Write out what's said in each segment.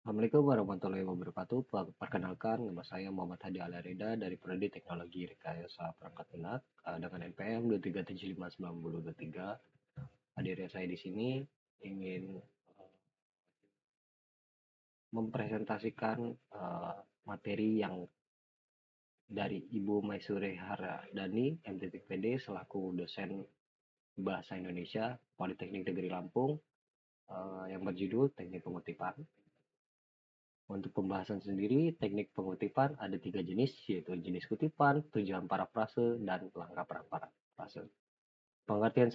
Assalamualaikum warahmatullahi wabarakatuh. Perkenalkan, nama saya Muhammad Hadi Alareda dari Prodi Teknologi Rekayasa Perangkat Lunak dengan NPM 237592023. Hadirnya saya di sini ingin mempresentasikan materi yang dari Ibu Maisure Haradani, MTPD, selaku dosen Bahasa Indonesia Politeknik Negeri Lampung, yang berjudul Teknik Pengutipan. Untuk pembahasan sendiri, teknik pengutipan ada 3 jenis, yaitu jenis kutipan, tujuan parafrase, dan langkah parafrase. Pengertian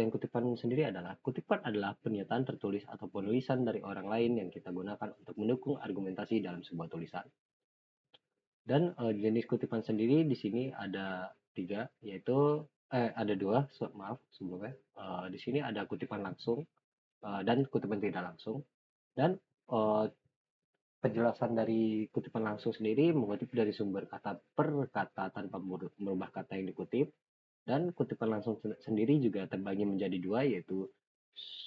kutipan sendiri adalah kutipan adalah pernyataan tertulis atau penulisan dari orang lain yang kita gunakan untuk mendukung argumentasi dalam sebuah tulisan. Dan jenis kutipan sendiri di sini ada 3, yaitu ada 2, maaf sebelumnya. Di sini ada kutipan langsung dan kutipan tidak langsung. Dan penjelasan dari kutipan langsung sendiri mengutip dari sumber kata per kata tanpa merubah kata yang dikutip, dan kutipan langsung sendiri juga terbagi menjadi 2, yaitu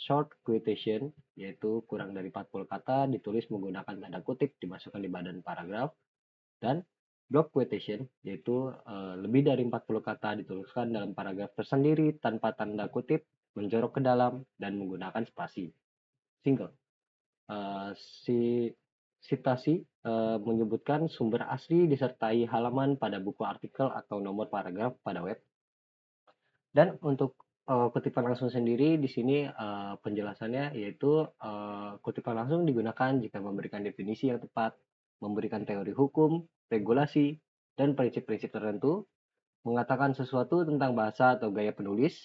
short quotation, yaitu kurang dari 40 kata ditulis menggunakan tanda kutip dimasukkan di badan paragraf, dan block quotation, yaitu lebih dari 40 kata dituliskan dalam paragraf tersendiri tanpa tanda kutip, menjorok ke dalam, dan menggunakan spasi. Single. Si Sitasi menyebutkan sumber asli disertai halaman pada buku artikel atau nomor paragraf pada web. Dan untuk kutipan langsung sendiri di sini penjelasannya yaitu kutipan langsung digunakan jika memberikan definisi yang tepat, memberikan teori hukum, regulasi, dan prinsip-prinsip tertentu, mengatakan sesuatu tentang bahasa atau gaya penulis,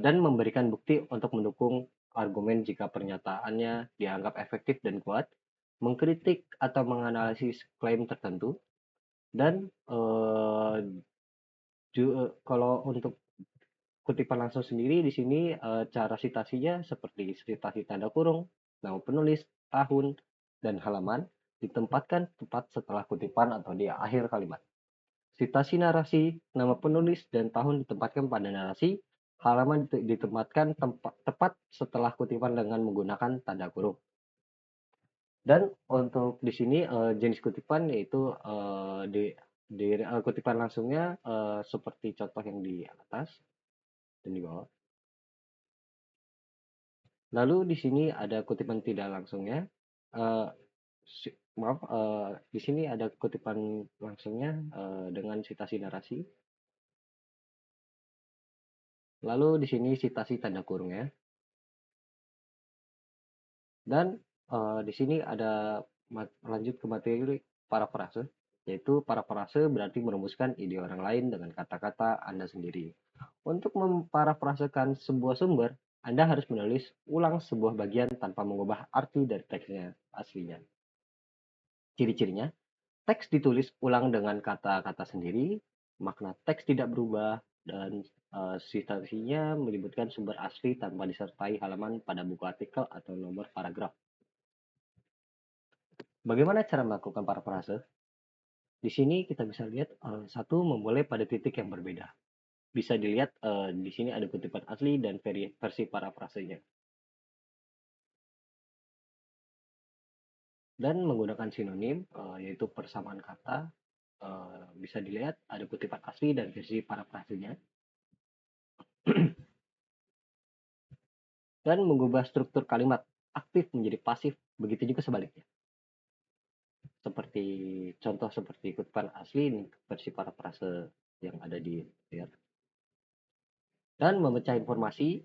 dan memberikan bukti untuk mendukung argumen jika pernyataannya dianggap efektif dan kuat, mengkritik atau menganalisis klaim tertentu, dan kalau untuk kutipan langsung sendiri di sini cara citasinya seperti citasi tanda kurung, nama penulis, tahun, dan halaman ditempatkan tepat setelah kutipan atau di akhir kalimat. Citasi narasi, nama penulis, dan tahun ditempatkan pada narasi, halaman ditempatkan tepat setelah kutipan dengan menggunakan tanda kurung. Dan untuk di sini jenis kutipan yaitu di kutipan langsungnya seperti contoh yang di atas dan di bawah. Lalu di sini ada kutipan tidak langsungnya. Di sini ada kutipan langsungnya dengan citasi narasi. Lalu di sini citasi tanda kurungnya. Dan di sini ada lanjut ke materi parafrase, yaitu parafrase berarti merumuskan ide orang lain dengan kata-kata Anda sendiri. Untuk memparafrasekan sebuah sumber, Anda harus menulis ulang sebuah bagian tanpa mengubah arti dari teksnya aslinya. Ciri-cirinya, teks ditulis ulang dengan kata-kata sendiri, makna teks tidak berubah, dan citasinya menyebutkan sumber asli tanpa disertai halaman pada buku artikel atau nomor paragraf. Bagaimana cara melakukan parafrase? Di sini kita bisa lihat satu memulai pada titik yang berbeda. Bisa dilihat di sini ada kutipan asli dan versi parafrasenya. Dan menggunakan sinonim yaitu persamaan kata, bisa dilihat ada kutipan asli dan versi parafrasenya. Dan mengubah struktur kalimat aktif menjadi pasif, begitu juga sebaliknya. Seperti contoh seperti kutipan asli ini versi parafrase yang ada di layar. Dan memecah informasi.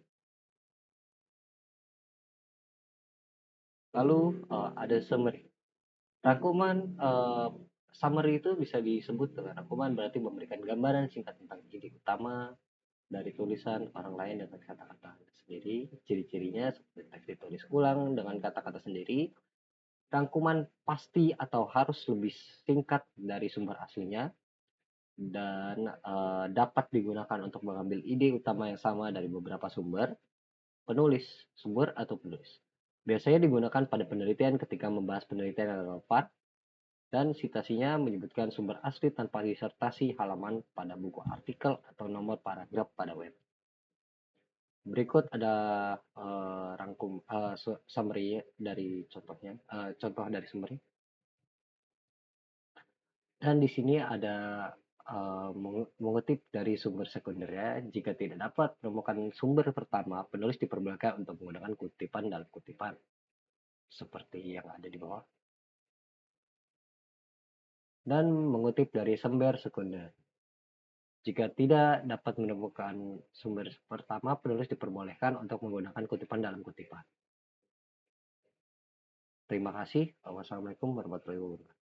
Lalu ada summary. Rangkuman summary itu bisa disebut dengan rangkuman berarti memberikan gambaran singkat tentang ide utama dari tulisan orang lain dengan kata-kata sendiri. Ciri-cirinya seperti teks ditulis ulang dengan kata-kata sendiri. Rangkuman pasti atau harus lebih singkat dari sumber aslinya, dan dapat digunakan untuk mengambil ide utama yang sama dari beberapa sumber. Penulis, sumber atau penulis. Biasanya digunakan pada penelitian ketika membahas penelitian yang relevan, dan citasinya menyebutkan sumber asli tanpa disertasi halaman pada buku artikel atau nomor paragraf pada web. Berikut ada summary dari contohnya, contoh dari summary. Dan di sini ada mengutip dari sumber sekundernya, jika tidak dapat menemukan sumber pertama, penulis diperbolehkan untuk menggunakan kutipan dalam kutipan seperti yang ada di bawah. Dan mengutip dari sumber sekunder. Jika tidak dapat menemukan sumber pertama, penulis diperbolehkan untuk menggunakan kutipan dalam kutipan. Terima kasih. Wassalamualaikum warahmatullahi wabarakatuh.